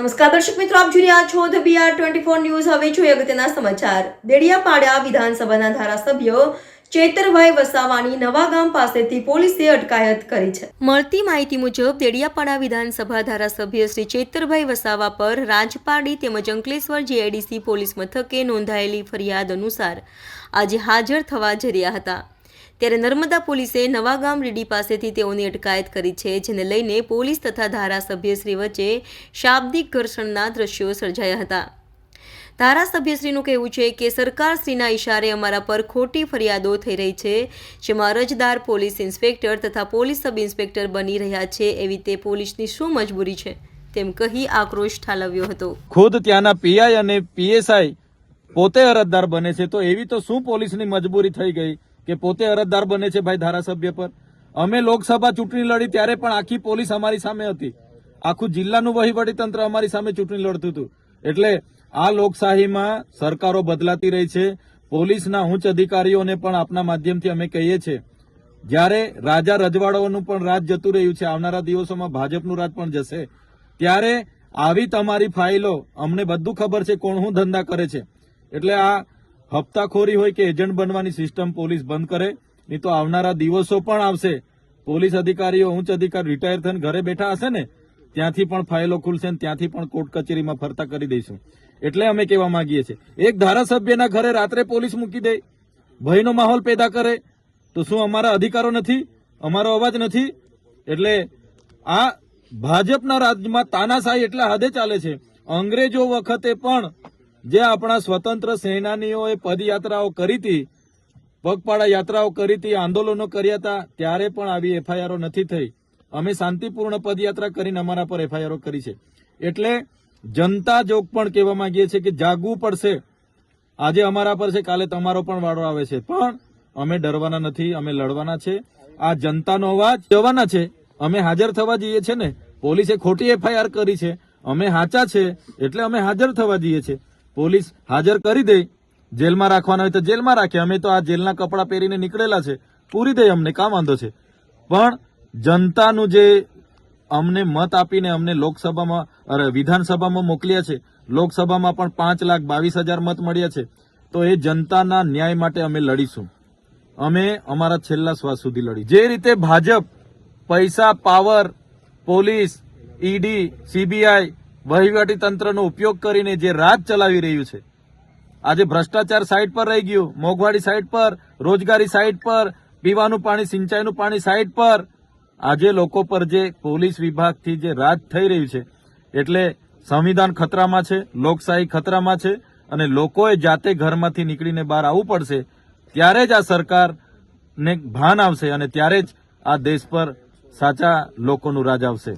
નમસ્કાર દર્શક મિત્રો, આપ જોઈ રહ્યા છો ધ BR24 ન્યૂઝ। હવે જોઈએ અગત્યના સમાચાર। દેડિયાપાડા વિધાનસભાના ધારાસભ્ય ચેતરભાઈ વસાવાની નવાગામ પાસેથી પોલીસે અટકાયત કરી છે। મળતી માહિતી મુજબ દેડિયાપાડા વિધાનસભા ધારાસભ્ય શ્રી ચેતરભાઈ વસાવા પર રાજપાડી તેમજ અંકલેશ્વર GIDC પોલીસ મથકે નોંધાયેલી ફરિયાદ અનુસાર આજે હાજર થવા જઈ રહ્યા હતા, ત્યારે નર્મદા પોલીસે નવાગામ રીડી પાસેથી તેઓની અટકાયત કરી છે, જેને લઈને પોલીસ તથા ધારાસભ્યશ્રી વચ્ચે શાબ્દિક ઘર્ષણના દ્રશ્યો સર્જાયા હતા। ધારાસભ્યશ્રીનું કહેવું છે કે સરકારશ્રીના ઇશારે અમારા પર ખોટી ફરિયાદો થઈ રહી છે, જેમાં અરજદાર પોલીસ ઇન્સ્પેક્ટર તથા પોલીસ સબ ઇન્સ્પેક્ટર બની રહ્યા છે, એવી તે પોલીસની શું મજબૂરી છે તેમ કહી આક્રોશ ઠાલવ્યો હતો। ખુદ ત્યાંના PI અને PSI પોતે અરજદાર બને છે, તો એવી તો શું પોલીસની મજબૂરી થઈ ગઈ કે પોતે અરજદાર બને છે ભાઈ ધારાસભ્ય પર। અમે લોકસભા ચૂંટણી લડી ત્યારે પણ આખી પોલીસ અમારી સામે હતી, આખું જિલ્લાનું વહીવટી તંત્ર અમારી સામે ચૂંટણી લડતું હતું। એટલે આ લોકશાહીમાં સરકારો બદલાતી રહી છે। પોલીસના ઉચ્ચ અધિકારીઓને પણ આપના માધ્યમથી અમે કહીએ છીએ, જ્યારે રાજા રજવાડાઓનું પણ રાજ જતું રહ્યું છે, આવનારા દિવસોમાં ભાજપનું રાજ પણ જશે, ત્યારે આવી તમારી ફાઇલો અમને બધું ખબર છે કોણ શું ધંધા કરે છે। એટલે આ હપ્તાખોરી હોય કે એજન્ટ બનવાની સિસ્ટમ પોલીસ બંધ કરે, નહીં તો આવનારા દિવસો પણ આવશે। પોલીસ અધિકારીઓ ઉચ્ચ અધિકારી રિટાયર થઈને ઘરે બેઠા હશે ને, ત્યાંથી પણ ફાઇલો ખુલશે, ત્યાંથી પણ કોર્ટ કચેરીમાં ફરતા કરી દઈશું। એટલે અમે કહેવા માંગીએ છીએ, એક ધારાસભ્યના ઘરે રાત્રે પોલીસ મૂકી દે, ભયનો માહોલ પેદા કરે, તો શું અમારા અધિકારો નથી, અમારો અવાજ નથી? એટલે આ ભાજપના રાજ્યમાં તાનાશાહી એટલા હદે ચાલે છે। અંગ્રેજો વખતે પણ જે આપણા સ્વતંત્ર સેનાનીઓએ પદયાત્રાઓ કરી હતી, પગપાળા યાત્રાઓ કરી હતી, આંદોલનો કર્યા હતા, ત્યારે પણ આવી FIRઓ નથી થઈ। અમે શાંતિપૂર્ણ પદયાત્રા કરીને અમારા પર FIRઓ કરી છે। એટલે જનતા જોગ પણ કહેવા માંગીએ છીએ કે જાગવું પડશે। આજે અમારા પર છે, કાલે તમારો પણ વાળો આવે છે, પણ અમે ડરવાના નથી, અમે લડવાના છે। આ જનતાનો અવાજ જવાના છે, અમે હાજર થવા જઈએ છીએ ને। પોલીસે ખોટી FIR કરી છે, અમે સાચા છે એટલે અમે હાજર થવા જઈએ છીએ। પોલીસ હાજર કરી દે, જેલમાં રાખવાના હોય તો જેલમાં રાખે, અમે તો આ જેલના કપડાં પહેરીને નીકળેલા છે, પૂરી દે, અમને કામ વાંધો છે। પણ જનતાનું જે અમને મત આપીને અમને લોકસભામાં વિધાનસભામાં મોકલ્યા છે, લોકસભામાં પણ 5,22,000 મત મળ્યા છે, તો એ જનતાના ન્યાય માટે અમે લડીશું। અમે અમારા છેલ્લા શ્વાસ સુધી લડી। જે રીતે ભાજપ પૈસા, પાવર, પોલીસ, ED, CBI, વહીવટી તંત્રનો ઉપયોગ કરીને જે રાજ ચલાવી રહ્યું છે, આજે ભ્રષ્ટાચાર સાઈડ પર રહી ગયું, મોંઘવારી સાઈડ પર, રોજગારી સાઈડ પર, પીવાનું પાણી, સિંચાઈનું પાણી સાઈડ પર, આજે લોકો પર જે પોલીસ વિભાગથી જે રાજ થઈ રહ્યું છે, એટલે સંવિધાન ખતરામાં છે, લોકશાહી ખતરામાં છે, અને લોકોએ જાતે ઘરમાંથી નીકળીને બહાર આવવું પડશે। ત્યારે જ આ સરકારને ભાન આવશે અને ત્યારે જ આ દેશ પર સાચા લોકોનું રાજ આવશે।